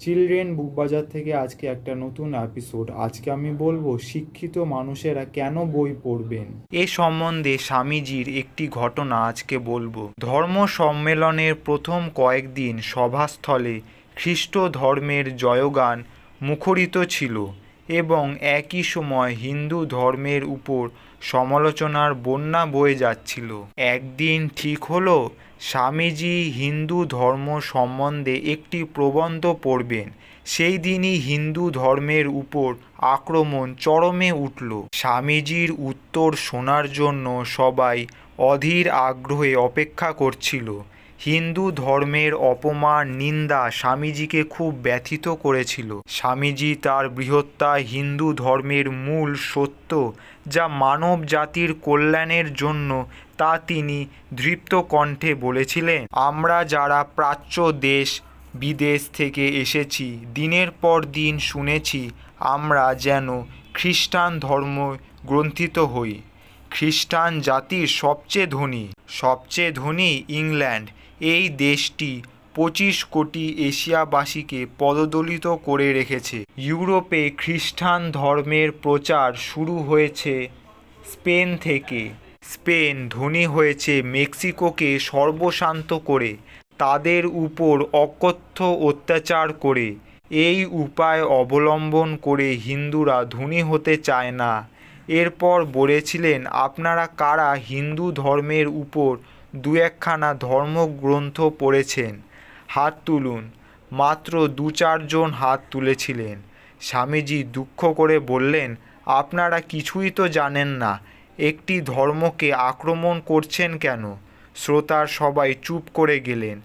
Children বুক বাজার থেকে আজকে একটা নতুন এপিসোড। আজকে আমি বলবো শিক্ষিত মানুষেরা কেন বই পড়বেন। এ সম্বন্ধে স্বামীজির একটি ঘটনা আজকে বলবো। ধর্ম সম্মেলনের প্রথম কয়েকদিন সভাস্থলে খ্রিস্ট ধর্মের জয়গান মুখরিত ছিল এবং একই সময় হিন্দু ধর্মের উপর সমালোচনার বন্যা বয়ে যাচ্ছিল। একদিন ঠিক হলো স্বামীজি হিন্দু ধর্ম সম্বন্ধে একটি প্রবন্ধ পড়বেন। সেই দিনই হিন্দু ধর্মের উপর আক্রমণ চরমে উঠল। স্বামীজির উত্তর শোনার জন্য সবাই অধীর আগ্রহে অপেক্ষা করছিল। হিন্দু ধর্মের অপমান নিন্দা স্বামীজিকে খুব ব্যথিত করেছিল। স্বামীজি তার বৃহত্তর হিন্দু ধর্মের মূল সত্য, যা মানব জাতির কল্যাণের জন্য, তা তিনি দৃপ্ত কণ্ঠে বলেছিলেন। আমরা যারা প্রাচ্য দেশ বিদেশ থেকে এসেছি, দিনের পর দিন শুনেছি আমরা যেন খ্রিস্টান ধর্ম গ্রন্থিত হই। খ্রিস্টান জাতির সবচেয়ে ধনী ইংল্যান্ড। এই দেশটি 25 কোটি এশিয়াবাসীকে পদদলিত করে রেখেছে। ইউরোপে খ্রিস্টান ধর্মের প্রচার শুরু হয়েছে স্পেন থেকে। স্পেন ধনী হয়েছে মেক্সিকোকে সর্বশান্ত করে, তাদের উপর অকথ্য অত্যাচার করে। এই উপায় অবলম্বন করে হিন্দুরা ধনী হতে চায় না। এরপর বলেছিলেন, আপনারা কারা হিন্দু ধর্মের উপর দু একখানা ধর্মগ্রন্থ পড়েছেন, হাত তুলুন। মাত্র 2-4 জন হাত তুলেছিলেন। স্বামীজি দুঃখ করে বললেন, আপনারা কিছুই তো জানেন না, একটি ধর্মকে আক্রমণ করছেন কেন? শ্রোতার সবাই চুপ করে গেলেন।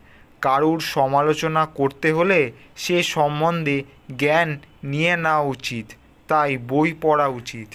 কারুর সমালোচনা করতে হলে সে সম্বন্ধে জ্ঞান নিয়ে নেওয়া উচিত, তাই বই পড়া উচিত।